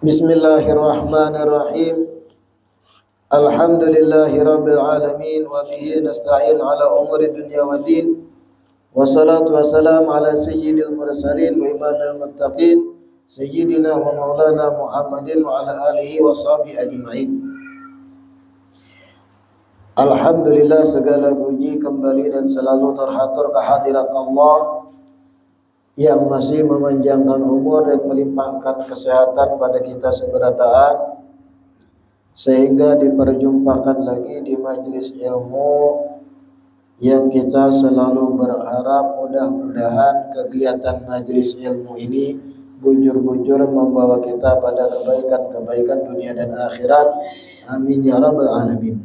Bismillahirrahmanirrahim. Alhamdulillahirabbil alamin wa bihi nasta'in ala umuri dunya waddin. Wassalatu wassalamu ala sayyidil mursalin wa imamil muttaqin sayyidina wa maulana Muhammadin wa ala alihi wa sahbihi ajma'in. Alhamdulillah, segala puji kembali dan selalu terhatur kehadirat Allah yang masih memanjangkan umur dan melimpahkan kesehatan pada kita seberataan, sehingga diperjumpakan lagi di majelis ilmu yang kita selalu berharap mudah-mudahan kegiatan majelis ilmu ini bujur-bujur membawa kita pada kebaikan-kebaikan dunia dan akhirat. Amin ya rabbal alamin.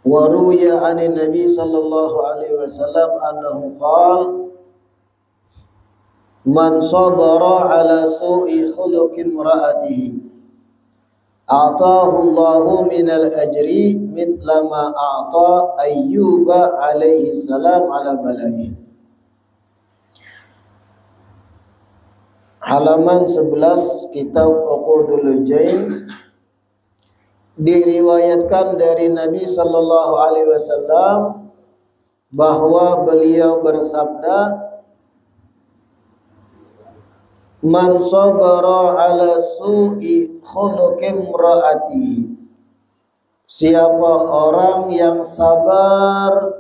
Wa ruya 'anin nabi sallallahu alaihi wasallam annahu qala man sabara ala su'i khuluqi imra'atihi a'tahu Allahu minal ajri mithla ma a'ta Ayyuba alaihi salam ala balaihi. Halaman 11 kitab Uqudul Jain. Diriwayatkan dari Nabi sallallahu alaihi wasallam bahwa beliau bersabda, man sabara ala su'i khuluqi imraati, siapa orang yang sabar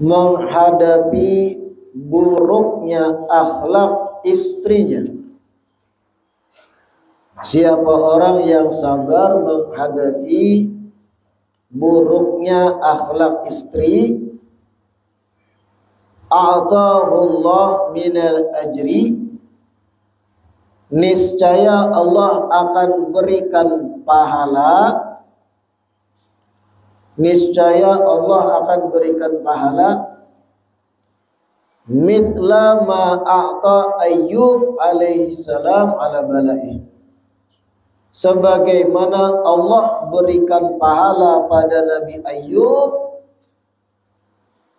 menghadapi buruknya akhlak istrinya. Siapa orang yang sabar menghadapi buruknya akhlak istri, a'tahullah minal ajri, niscaya Allah akan berikan pahala, niscaya Allah akan berikan pahala mithla ma a'ta Ayyub alaihi salam ala balai, sebagaimana Allah berikan pahala pada Nabi Ayyub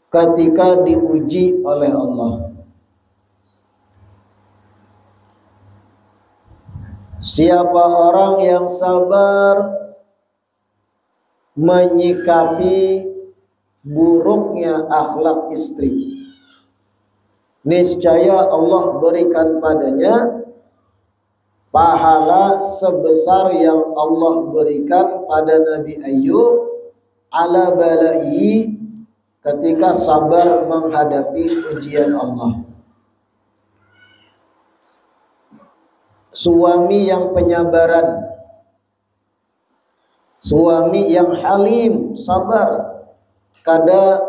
ketika diuji oleh Allah. Siapa orang yang sabar menyikapi buruknya akhlak istri, niscaya Allah berikan padanya pahala sebesar yang Allah berikan pada Nabi Ayyub ala balai, ketika sabar menghadapi ujian Allah. Suami yang penyabaran, suami yang halim, sabar, kada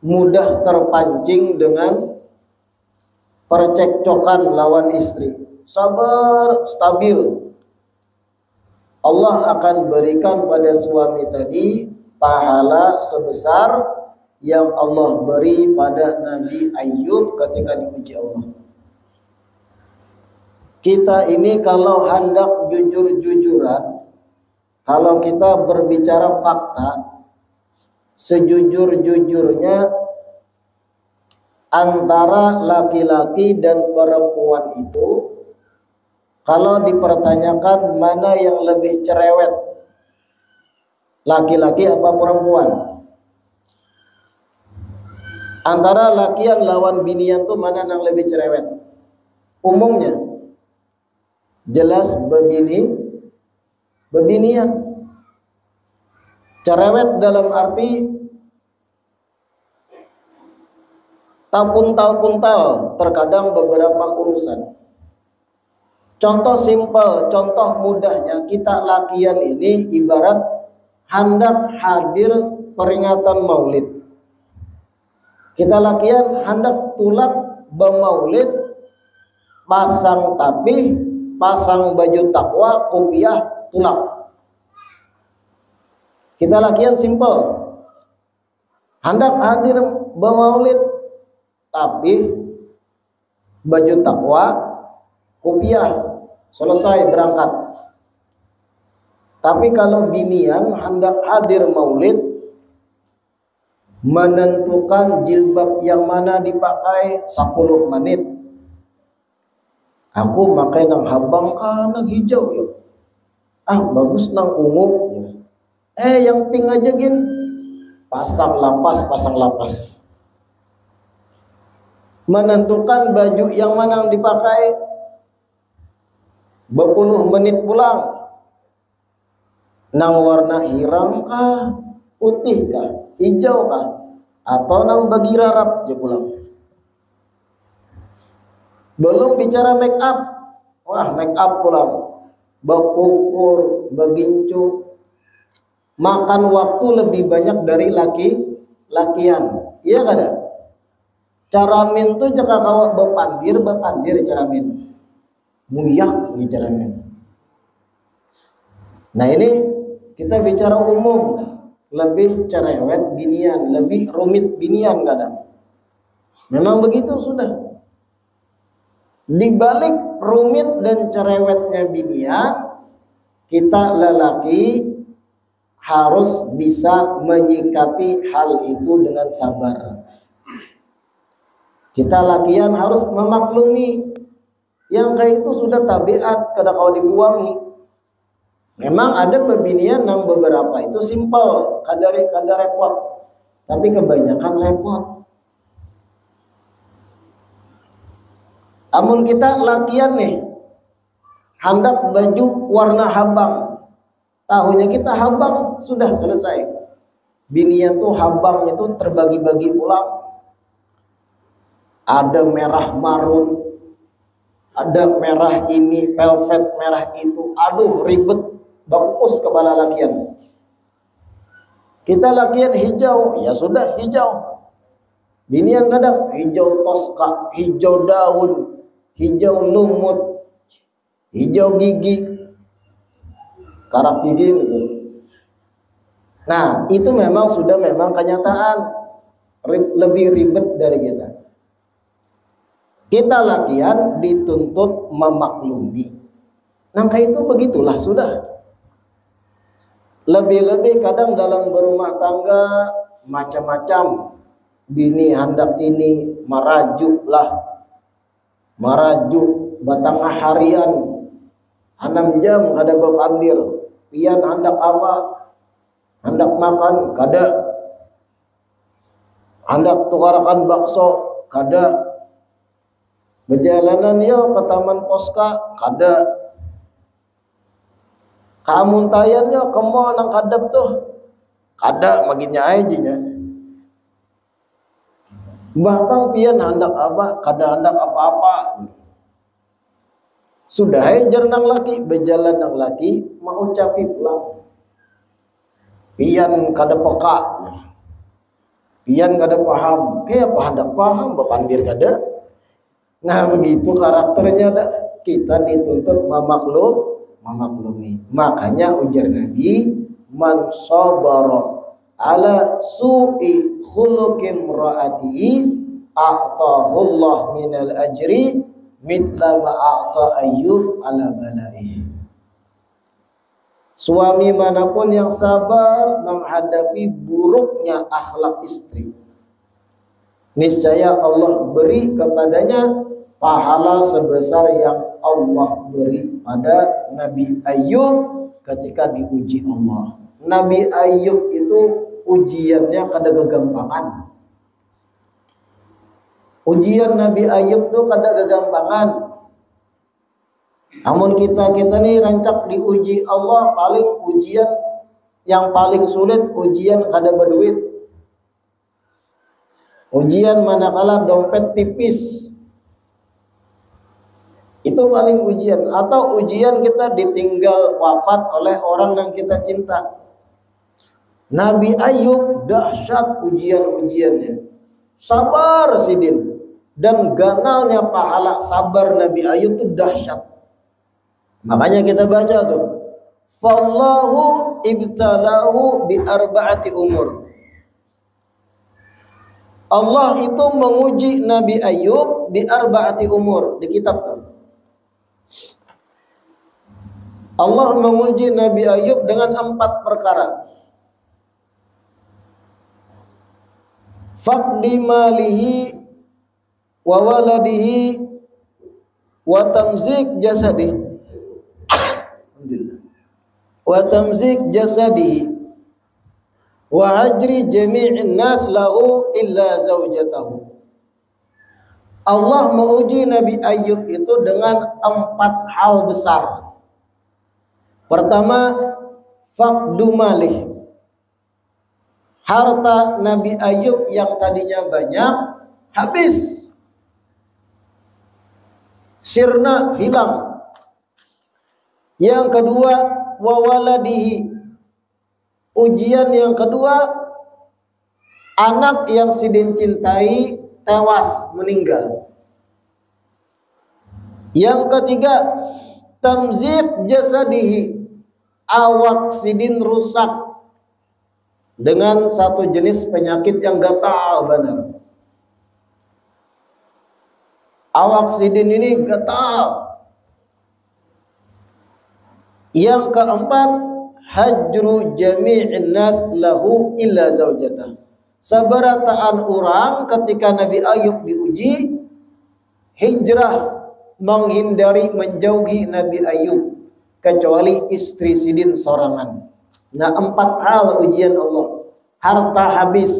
mudah terpancing dengan percekcokan lawan istri. Sabar, stabil. Allah akan berikan pada suami tadi pahala sebesar yang Allah beri pada Nabi Ayyub ketika diuji Allah. Kita ini kalau hendak jujur-jujuran, kalau kita berbicara fakta, sejujur-jujurnya antara laki-laki dan perempuan itu, kalau dipertanyakan mana yang lebih cerewet, laki-laki apa perempuan? Antara lakian lawan binian tuh mana yang lebih cerewet? Umumnya jelas bebinian. Cerewet dalam arti puntal-puntal terkadang beberapa urusan. Contoh simpel, contoh mudahnya, kita lakian ini ibarat hendak hadir peringatan maulid. Kita lakian hendak tulak bemaulid, pasang tapih, pasang baju takwa, kopiah, tulak. Kita lakian simpel, hendak hadir bemaulid, tapih, baju takwa, kopiah, selesai berangkat. Tapi kalau binian hendak hadir maulid, menentukan jilbab yang mana dipakai 10 menit, Aku makai nang habang ka nang hijau ya. Bagus nang ungu ya. Yang pink aja gin. Pasang lapas. Menentukan baju yang mana yang dipakai. Berpuluh menit pulang. Nang warna hiram kah? Putih kah? Hijau kah? Atau nang bagi rarap aja pulang. Belum bicara make up. Wah, make up pulang. Bapukur, bagincu. Makan waktu lebih banyak dari lakian. Iya kada? Caramin tuh jika kau bepandir caramin. Muyak nih caramin. Nah ini kita bicara umum. Lebih cerewet binian, lebih rumit binian kadang. Memang begitu sudah. Di balik rumit dan cerewetnya binian, kita lelaki harus bisa menyikapi hal itu dengan sabar. Kita lakian harus memaklumi. Yang kayak itu sudah tabiat, kada kau dibuangi. Memang ada pebinian yang beberapa itu simpel, kada repot. Tapi kebanyakan repot. Amun kita lakian nih, hendak baju warna habang, tahunya kita habang, sudah selesai. Binian tuh habang itu terbagi-bagi pulang. Ada merah marun, ada merah ini, velvet merah itu. Aduh ribet, bagus kepala lakian. Kita lakian hijau, ya sudah hijau. Binian kadang hijau toska, hijau daun, hijau lumut, hijau gigi, karak gigi gitu. Nah itu memang sudah kenyataan. Lebih ribet dari kita. Kita lakian dituntut memaklumi. Nangka itu begitulah sudah. Lebih-lebih kadang dalam berumah tangga macam-macam. Bini hendak ini marajuk batangah harian 6 jam kada bepandir. Pian hendak apa? Hendak makan kada. Hendak tukarakan bakso kada. Berjalanan yo ke Taman Poska kada. Kamuntayan yo ke mall nang kadep tuh kada maginya aja. Bahkan pian hendak apa? Kada hendak apa-apa. Sudah jernang laki berjalan nang laki mau capi pulang. Pian kada peka. Pian kada paham. Kayak apa hendak paham bepandir kada. Nah begitu karakternya dah. Kita dituntut memaklumi. Makanya ujar Nabi, man sabara ala su'i khuluqim ra'atihi a'tahullah minal ajri mithla ma a'ta Ayyub ala bala'i. Suami manapun yang sabar menghadapi buruknya akhlak istri, niscaya Allah beri kepadanya pahala sebesar yang Allah beri pada Nabi Ayyub ketika diuji Allah. Nabi Ayyub itu ujiannya kada kegampangan. Ujian Nabi Ayyub itu kada kegampangan. Namun kita nih rancak diuji Allah, paling ujian yang paling sulit ujian kada berduit. Ujian manakala dompet tipis. Itu paling ujian. Atau ujian kita ditinggal wafat oleh orang yang kita cinta. Nabi Ayyub dahsyat ujian-ujiannya. Sabar sidin. Dan ganalnya pahala sabar Nabi Ayyub itu dahsyat. Makanya kita baca tuh. Fallahu ibtalahu bi arba'ati umur. Allah itu menguji Nabi Ayyub di arba'ati umur. Di kitab tuh. Allah menguji Nabi Ayyub dengan 4 perkara. Faqdi malihi wa waladihi wa tamzik jasadihi, alhamdulillah, wa tamzik jasadihi wa hajri jami'in nas lahu illa zaujatahu. Allah menguji Nabi Ayub itu dengan 4 hal besar. Pertama, faqdu malih. Harta Nabi Ayub yang tadinya banyak habis. Sirna, hilang. Yang kedua, wa waladihi. Ujian yang kedua, anak yang Sidin cintai tewas, meninggal. Yang ketiga, tamzik jasadihi, awak Sidin rusak dengan satu jenis penyakit yang gatal benar. Awak Sidin ini gatal. Yang keempat, hajru jami'in nas lahu illa zaujatah. Sabarataan orang ketika Nabi Ayub diuji, hijrah, menghindari, menjauhi Nabi Ayub, kecuali istri Sidin sorangan. Nah, 4 hal ujian Allah. Harta habis,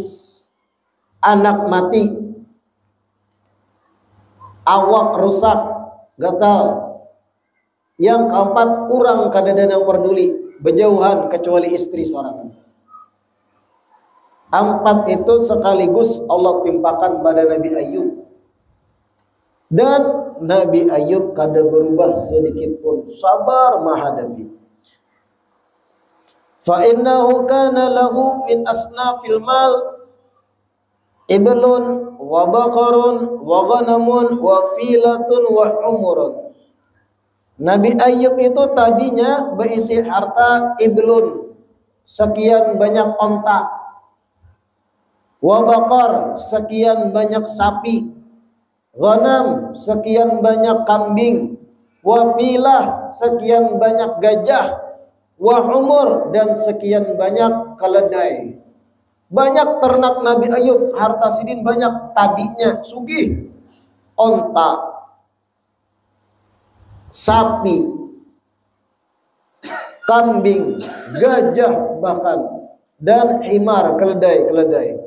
anak mati, awak rusak, gatal. Yang keempat, orang kadang yang peduli, berjauhan kecuali istri sorangan. 4 itu sekaligus Allah timpakan pada Nabi Ayub. Dan Nabi Ayub kada berubah sedikit pun, sabar menghadapi. Fa innahu kana lahu min asnafil mal iblun wa baqarun wa ghanamun wa filatun wa humurun. Nabi Ayub itu tadinya berisi harta iblun, sekian banyak onta, wa baqar, sekian banyak sapi, ghanam, sekian banyak kambing, wa filah, sekian banyak gajah, wa humur, dan sekian banyak keledai. Banyak ternak Nabi Ayub, harta Sidin banyak, tadinya sugih. Onta, sapi, kambing, gajah bahkan, dan himar, keledai.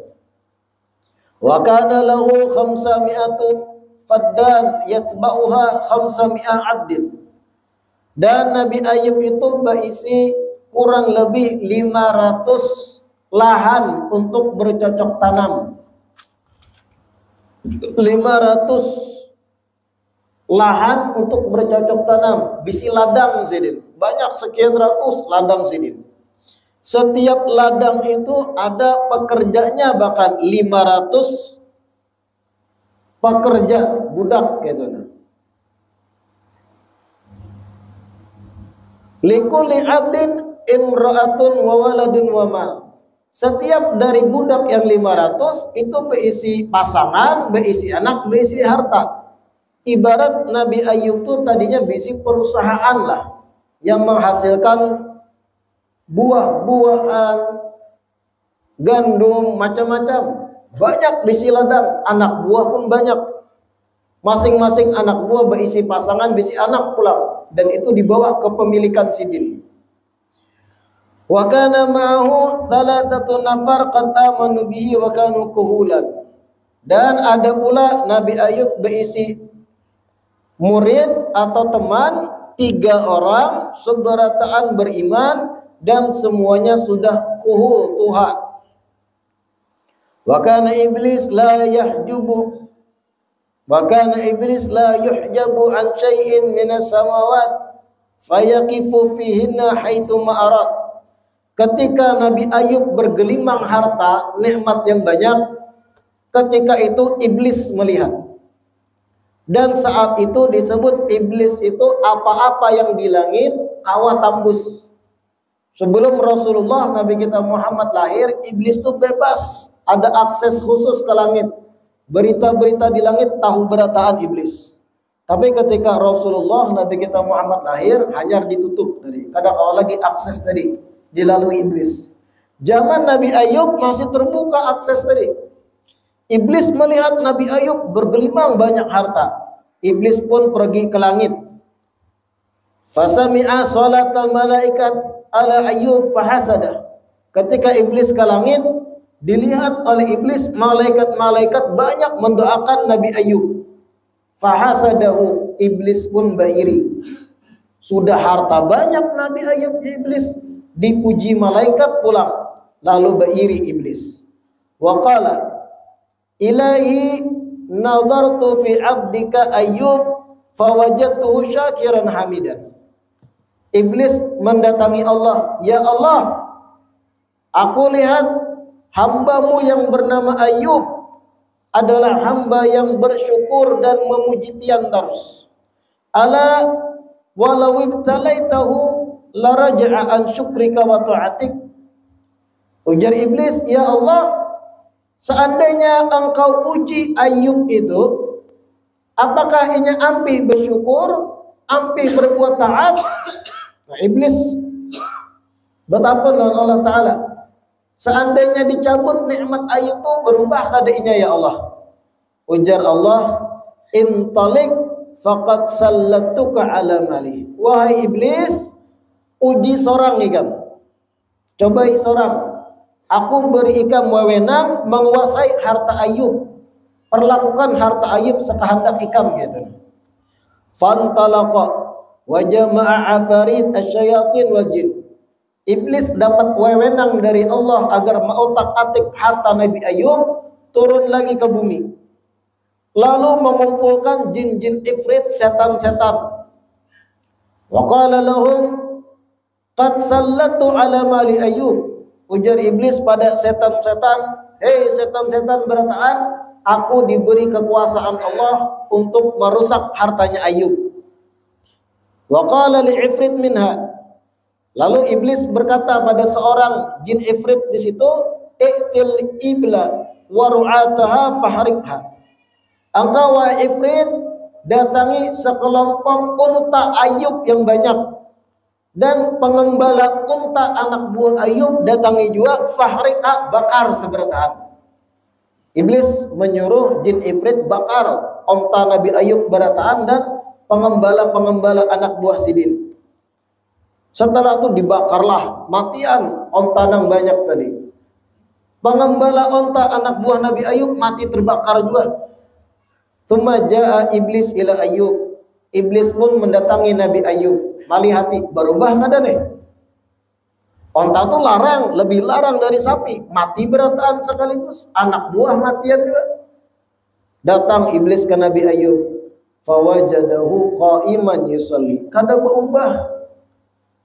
Wa kana lahu 500 faddan yatba'uha 500 abdin. Dan Nabi Ayub itu berisi kurang lebih 500 lahan untuk bercocok tanam. 500 lahan untuk bercocok tanam, bisi ladang Sidin. Banyak, sekian ratus ladang Sidin. Setiap ladang itu ada pekerjanya, bahkan 500 pekerja budak gitu. Likulli abdin imra'atun wa waladun wa mal. Setiap dari budak yang 500 itu berisi pasangan, berisi anak, berisi harta. Ibarat Nabi Ayub itu tadinya berisi perusahaan lah, yang menghasilkan buah-buahan, gandum, macam-macam. Banyak bisi ladang, anak buah pun banyak. Masing-masing anak buah berisi pasangan, berisi anak pula, dan itu dibawa ke pemilikan Sidin. Wa kana ma'ahu 3 nafar qad amanu bihi wa kanu kuhulan. Dan ada pula Nabi Ayub berisi murid atau teman 3 orang, seberataan beriman, dan semuanya sudah kuhul, tuha. Wa kana iblis la yahjubu wa kana iblis la yuhjabu an syai'in minas samawat fayaqifu fihinna haitsu ma'arat. Ketika Nabi Ayub bergelimang harta, nikmat yang banyak, ketika itu iblis melihat. Dan saat itu disebut iblis itu apa-apa yang di langit hawa tambus. Sebelum Rasulullah Nabi kita Muhammad lahir, iblis itu bebas, ada akses khusus ke langit. Berita-berita di langit tahu berataan iblis. Tapi ketika Rasulullah Nabi kita Muhammad lahir, hanya ditutup tadi. Kadang kalau lagi akses tadi dilalui iblis. Zaman Nabi Ayub masih terbuka akses tadi. Iblis melihat Nabi Ayub bergelimang banyak harta. Iblis pun pergi ke langit. Fasami'a salatal malaikat ala Ayyub fahasada. Ketika iblis ke langit, dilihat oleh iblis malaikat-malaikat banyak mendoakan Nabi Ayyub. Fahasadahu, iblis pun beriri. Sudah harta banyak Nabi Ayyub, iblis dipuji malaikat pulang, lalu beriri iblis. Wa qala ilahi nazartu fi abdika Ayyub fawajadtuhu syakiran hamidan. Iblis mendatangi Allah, ya Allah, aku lihat hambamu yang bernama Ayyub adalah hamba yang bersyukur dan memuji Tiang terus. Ala walau ibtalaitahu la raja'a an syukrika wa ta'atik. Ujar iblis, ya Allah, seandainya engkau uji Ayyub itu, apakah ia ampi bersyukur, ampi berbuat taat? Nah, iblis betapa dengan Allah Ta'ala, seandainya dicabut nikmat Ayyub itu, berubah keadaannya ya Allah. Ujar Allah, intalik faqad sallatuka ala mali. Wahai iblis, uji seorang ikam, cobai seorang, aku beri ikam wewenang menguasai harta Ayyub, perlakukan harta Ayyub sekehendak ikam gitu. Fantalaqa wa jama'a afarid asyayatin wal jin. Iblis dapat wewenang dari Allah agar mengotak-atik harta Nabi Ayyub, turun lagi ke bumi, lalu mengumpulkan jin-jin ifrit, setan-setan. Wa qala lahum qad sallatu ala mali Ayyub. Ujar iblis pada setan-setan, hei setan-setan berataan, aku diberi kekuasaan Allah untuk merusak hartanya Ayyub. Wa qala li ifrit minha. Lalu iblis berkata pada seorang jin ifrit di situ, i'til ibla wa ru'ataha fahrikha. Engkau wahai ifrit, datangi sekelompok unta Ayyub yang banyak, dan pengembala unta anak buah Ayyub datangi juga, fahrikha, bakar seberataan. Iblis menyuruh jin ifrit bakar unta Nabi Ayyub berataan dan pengembala-pengembala anak buah sidin. Setelah itu dibakarlah matian onta yang banyak tadi. Pengembala onta anak buah Nabi Ayyub mati terbakar juga. Tsumma jaa iblis ila Ayyub. Iblis pun mendatangi Nabi Ayyub. Malihati, berubah kada nih? Onta itu larang, lebih larang dari sapi, mati berataan sekaligus, anak buah matian juga. Datang iblis ke Nabi Ayyub, fawajadahu qa'iman yusalli. Kada berubah.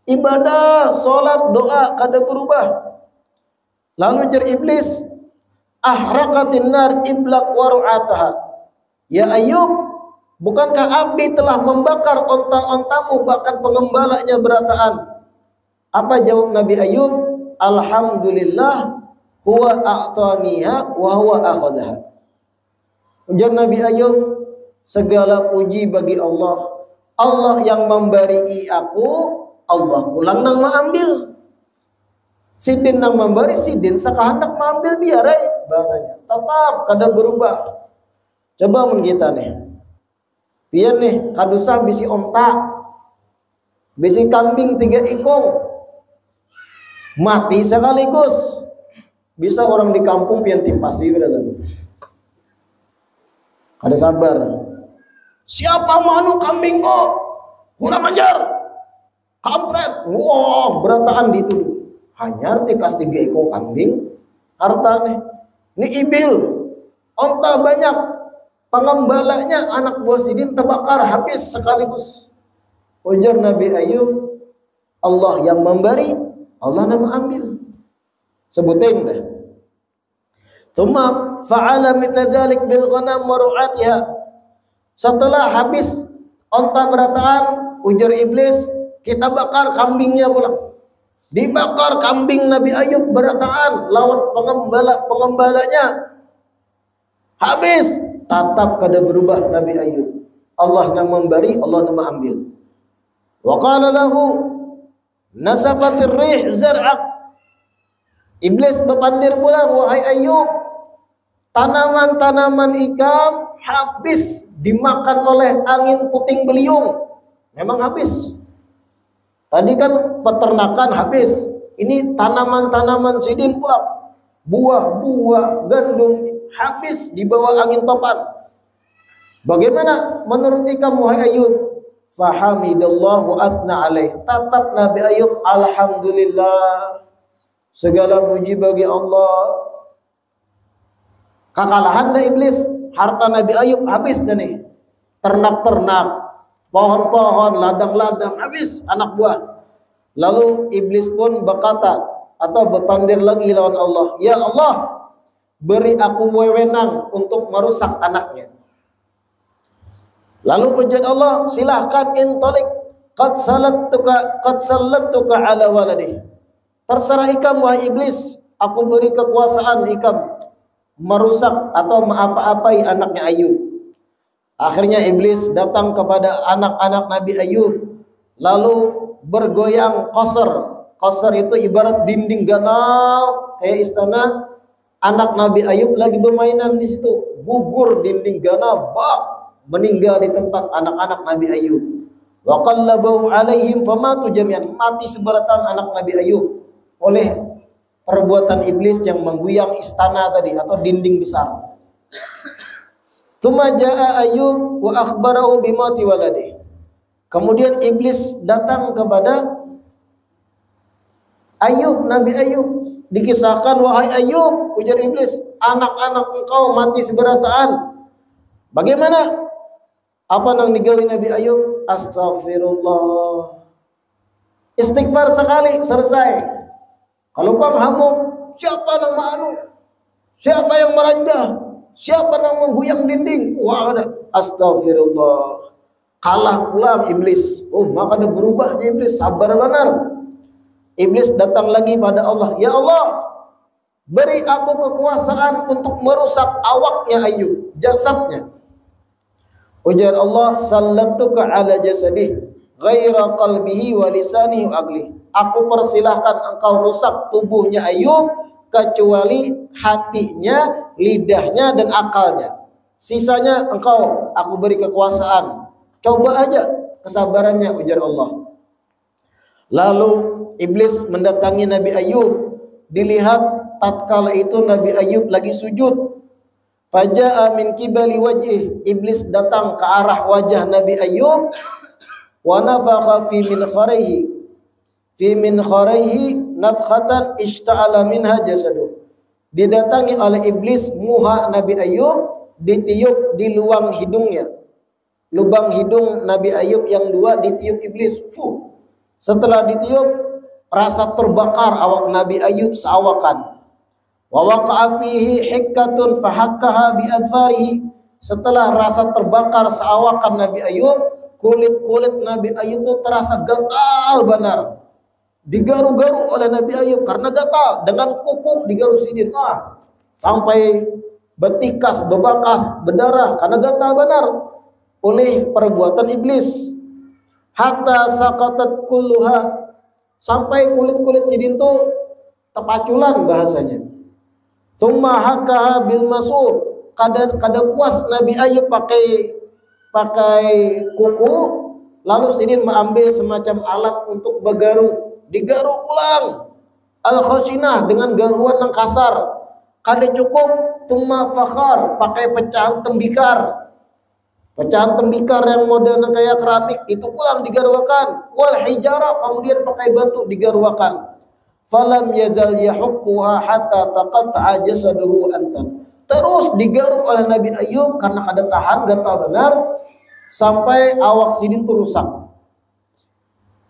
Ibadah, solat, doa kada berubah. Lalu jar iblis, ahraqatin nar iblaq wa ru'ataha. Ya Ayyub, bukankah api telah membakar onta-ontamu, bahkan pengembalanya berataan? Apa jawab Nabi Ayyub? Alhamdulillah huwa a'taniha wa huwa akhadaha. Ujar Nabi Ayyub, segala puji bagi Allah. Allah yang memberi aku, Allah pulang nang mengambil. Sidin nang memberi, sidin sakahandak mengambil biarai bahasanya. Tetap kada berubah. Coba mun kita nih. Pian nih kadusah bisi onta, bisi kambing 3 ekor. Mati sekaligus. Bisa orang di kampung pian timpasi berada. Ada sabar. Siapa manu kambing kok? Kurang manjar. Kampret. Wah, berataan dituduh. Hanyar tikas 3 ekor kambing. Hartane. Ini ibil. Onta banyak. Pengembalanya anak buah sidin terbakar habis sekaligus. Ujar Nabi Ayyub, Allah yang memberi, Allah yang mengambil. Sebutin dah. Tsumma fa'ala mitadzalik bil ghanam wa ru'atiha. Setelah habis onta berataan, ujar iblis, kita bakar kambingnya pulang. Dibakar kambing Nabi Ayyub berataan lawan pengembalanya. Habis, tetap kada berubah Nabi Ayyub. Allah yang memberi, Allah yang mengambil. Wa qala lahu nasafatir rih zar'ak. Iblis berpandir pulang, wahai Ayyub, Tanaman-tanaman ikam habis dimakan oleh angin puting beliung. Memang habis. Tadi kan peternakan habis. Ini tanaman-tanaman sidin pula. Buah-buah, gandum habis di bawah angin topan. Bagaimana menurut ikam wahai Ayub? Fahamidallahu athna alaih. Tatap Nabi Ayub, alhamdulillah. Segala puji bagi Allah. Kekalahan dah iblis, harta Nabi Ayub habis dah nih. Ternak-ternak, pohon-pohon, ladang-ladang habis anak buah. Lalu iblis pun berkata atau berpandir lagi lawan Allah, ya Allah, beri aku wewenang untuk merusak anaknya. Lalu ujian Allah, silahkan intalik, qad sallattuka ala waladih. Terserah ikam wahai iblis, aku beri kekuasaan ikam merusak atau apa-apai anaknya Ayub. Akhirnya iblis datang kepada anak-anak Nabi Ayub, lalu bergoyang qasr. Qasr itu ibarat dinding ganal kayak istana. Anak Nabi Ayub lagi bermainan di situ, gugur dinding ganal, meninggal di tempat anak-anak Nabi Ayub. Wa qallabahu alaihim famatu jami'an, mati seberatan anak Nabi Ayub oleh perbuatan iblis yang mengguyang istana tadi atau dinding besar. Tsumma jaa Ayub wa akhbarahu bimauti waladih. Kemudian iblis datang kepada Ayub, Nabi Ayub, dikisahkan, wahai Ayub, ujar iblis, anak-anak engkau mati seberataan. Bagaimana? Apa nang digawi Nabi Ayub? Astagfirullah. Istighfar sekali selesai. Kalau bang hamuk, siapa yang ma'anu? Siapa yang meranjah? Siapa yang mengguyang dinding? Wah, ada. Astagfirullah. Kalah pulang iblis. Oh, maka ada berubahnya iblis. Sabar benar. Iblis datang lagi pada Allah. Ya Allah, beri aku kekuasaan untuk merusak awaknya Ayub, jasadnya. Ujar Allah, sallattuka ala jasadih ghaira qalbihi wa lisanihi wa aqlihi. Aku persilahkan engkau rusak tubuhnya Ayub kecuali hatinya, lidahnya dan akalnya. Sisanya engkau aku beri kekuasaan. Coba aja kesabarannya, ujar Allah. Lalu iblis mendatangi Nabi Ayub. Dilihat tatkala itu Nabi Ayub lagi sujud. Faja'a min kibali wajih. Iblis datang ke arah wajah Nabi Ayub. Wa nafakha fi min kharaihi nafkhatan ishta'ala minha jasaduh. Didatangi oleh iblis muha Nabi Ayub, ditiup di luang hidungnya. Lubang hidung Nabi Ayub yang dua ditiup iblis. Fuh. Setelah ditiup, rasa terbakar awak Nabi Ayub seawakan. Wa waqa'a fihi hikkatun fahakkaha bi adfarihi. Setelah rasa terbakar seawakan Nabi Ayub, kulit-kulit Nabi Ayub itu terasa gatal benar. Digaru-garu oleh Nabi Ayub karena gatal, dengan kuku digaru sidin. Sampai betikas, bebakas, berdarah karena gatal benar oleh perbuatan iblis. Hatta saqatat kulluha, sampai kulit-kulit sidin itu terpaculan bahasanya. Tsumma hakaha bil masur, kada puas Nabi Ayub pakai kuku, lalu sidin mengambil semacam alat untuk bergaru, digaru ulang al-khashinah dengan garuan yang kasar. Kada cukup, tsumma fakhar, pakai pecahan tembikar. Pecahan tembikar yang modern kayak keramik itu pulang digarwakan. Wal hijara, kemudian pakai batu digarwakan. Falam yazal yahukkuha hatta taqatta'a jasaduhu antan. Terus digaru oleh Nabi Ayub karena kada tahan gatal benar sampai awak sidin itu rusak.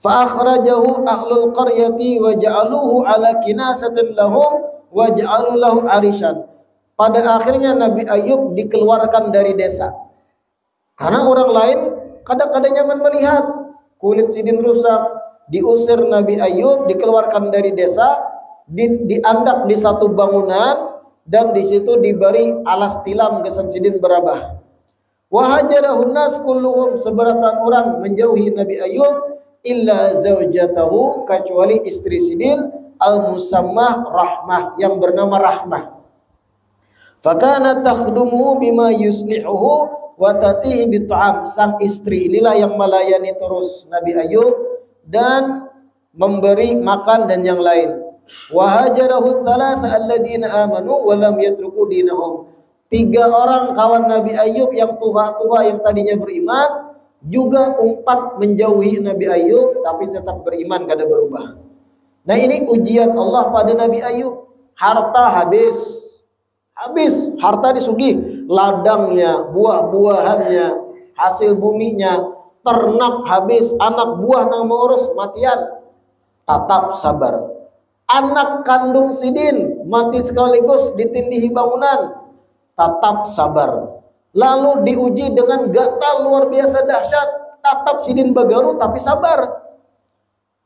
Fa akhrajahu ahlul qaryati wa ja'aluhu ala kinasatin lahum wa ja'alu lahu arishan. Pada akhirnya Nabi Ayub dikeluarkan dari desa. Karena orang lain kadang-kadang nyaman melihat kulit sidin rusak, diusir Nabi Ayub, dikeluarkan dari desa, diandak di satu bangunan, dan di situ diberi alas tilam gesan sidin berabah. Wa hajarahun nas kulluhum, seberatan orang menjauhi Nabi Ayub illa zaujatahu, kecuali istri sidin al-musammah Rahmah, yang bernama Rahmah. Fakana takhdumu bima yuslihuhu wa tatihi bit'am. Sang istri inilah yang melayani terus Nabi Ayub dan memberi makan dan yang lain. Wa hajarahu thalatha alladziina amanu wa lam yatruku dinahum. 3 orang kawan Nabi Ayub yang tua-tua yang tadinya beriman juga menjauhi Nabi Ayub tapi tetap beriman, kada berubah. Nah, ini ujian Allah pada Nabi Ayub. Harta habis, harta disugih, ladangnya, buah-buahannya, hasil buminya, ternak habis, anak buah nang mengurus matian, tetap sabar. Anak kandung sidin mati sekaligus ditindihi bangunan, tetap sabar. Lalu diuji dengan gatal luar biasa dahsyat, tetap sidin bagaru tapi sabar.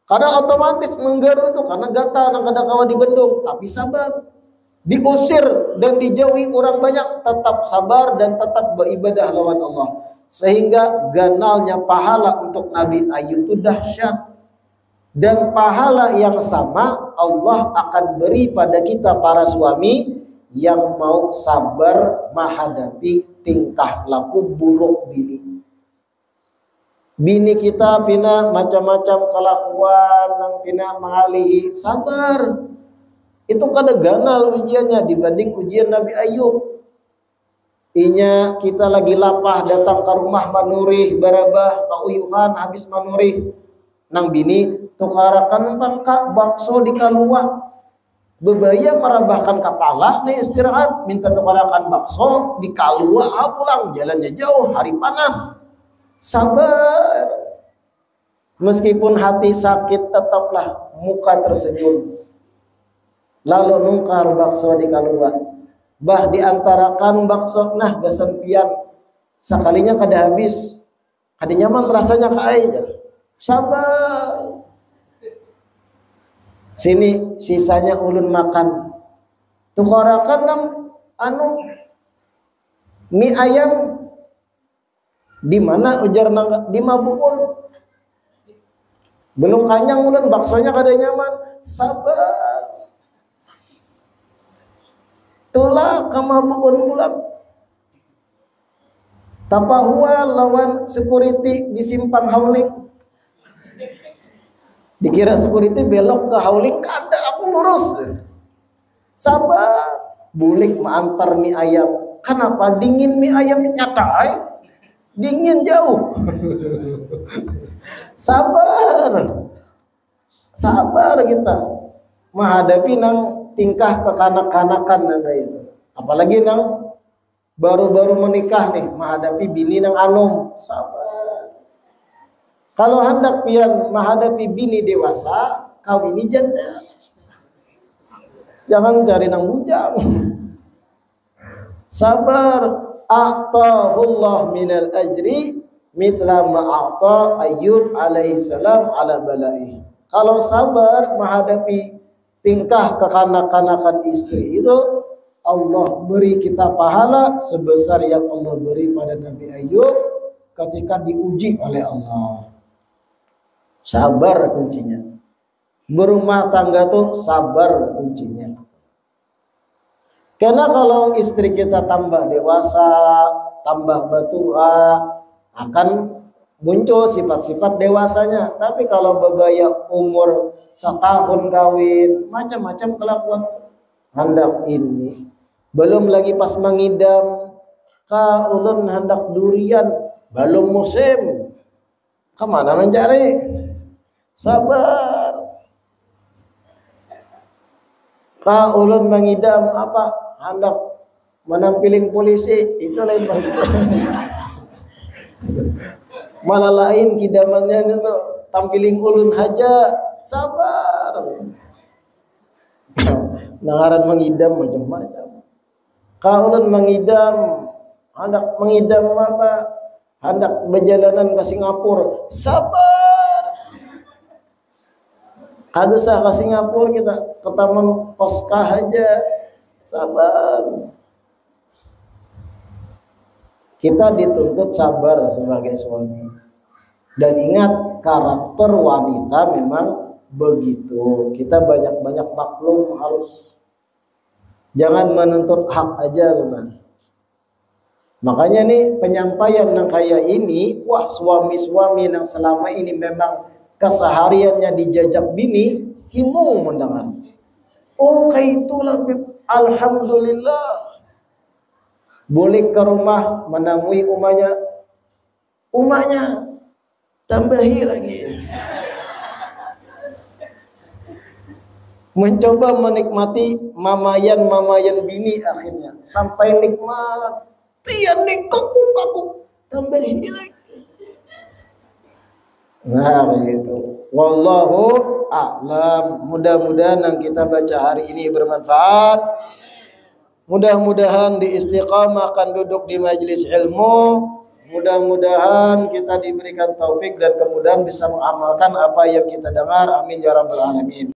Karena otomatis menggaru itu karena gatal nang kada kawa dibendung, tapi sabar. Diusir dan dijauhi orang banyak, tetap sabar dan tetap beribadah lawan Allah. Sehingga ganalnya pahala untuk Nabi Ayub itu dahsyat. Dan pahala yang sama Allah akan beri pada kita para suami yang mau sabar menghadapi tingkah laku buruk bini. Bini kita pina macam-macam kelakuan nang pina mengalihi, sabar. Itu kada ganal ujiannya dibanding ujian Nabi Ayub. Inya kita lagi lapah datang ke rumah manurih barabah kauyuhan habis manurih nang bini tukarakan pangka bakso di kaluah. Bebaya merabahkan kepala nih istirahat, minta tukarakan bakso di kaluah, pulang jalannya jauh, hari panas. Sabar. Meskipun hati sakit tetaplah muka tersenyum. Lalu nungkar bakso di kaluah. Bah diantarakan bakso nah gasan pian. Sekalinya kada habis. Kada nyaman rasanya ke aja. Sabar. Sini sisanya ulun makan. Tukarakan nang mie ayam di mana ujar nang di Mabuun. Belum kanyang ulun baksonya kada nyaman. Sabar. Tulah ke Mabuun pulang. Tapahua lawan security di simpang Hauling. Dikira security belok ke Hauling, kada, aku lurus. Sabar. Bulik mengantar mie ayam. Kenapa dingin mie ayamnya nyatai? Dingin jauh. Sabar. Sabar kita menghadapi nang tingkah kekanak-kanakan nang itu. Apalagi nang baru-baru menikah nih menghadapi bini nang anom. Sabar. Kalau hendak pian menghadapi bini dewasa, kawini janda. Jangan cari nang bujang. Sabar. A'tahullah minal ajri mithla ma'ata Ayyub alaihissalam ala balai. Kalau sabar menghadapi tingkah kekanak-kanakan istri itu, Allah beri kita pahala sebesar yang Allah beri pada Nabi Ayub ketika diuji oleh Allah. Sabar kuncinya. Berumah tangga tuh sabar kuncinya. Karena kalau istri kita tambah dewasa, tambah batua, akan muncul sifat-sifat dewasanya. Tapi kalau bebaya umur 1 tahun kawin, macam-macam kelakuan. Hendak ini. Belum lagi pas mengidam, ka ulun hendak durian, belum musim. Kemana mencari? Sabar. Ka ulun mengidam apa? Hendak menampiling polisi, itu lain begitu. Malah lain kidamannya itu tampiling ulun haja. Sabar. Nangaran mengidam macam-macam. Ka ulun mengidam, hendak mengidam apa? Hendak berjalanan ke Singapura. Sabar. Ada sah ke Singapura kita ke Taman Poska aja. Sabar. Kita dituntut sabar sebagai suami. Dan ingat, karakter wanita memang begitu. Kita banyak-banyak maklum harus Jangan menuntut hak aja, teman. Makanya nih penyampaian yang kayak ini, wah suami-suami yang selama ini memang kesehariannya dijajak bini, himung mendengar. Oh kayak itulah, alhamdulillah. Boleh ke rumah menemui umahnya tambahi lagi. Mencoba menikmati mamayan bini akhirnya sampai nikmat. Dia nih kaku tambahin lagi. Nah begitu. Wallahu a'lam. Mudah-mudahan yang kita baca hari ini bermanfaat. Mudah-mudahan diistiqamahkan duduk di majelis ilmu. Mudah-mudahan kita diberikan taufik dan kemudahan bisa mengamalkan apa yang kita dengar. Amin ya rabbal alamin.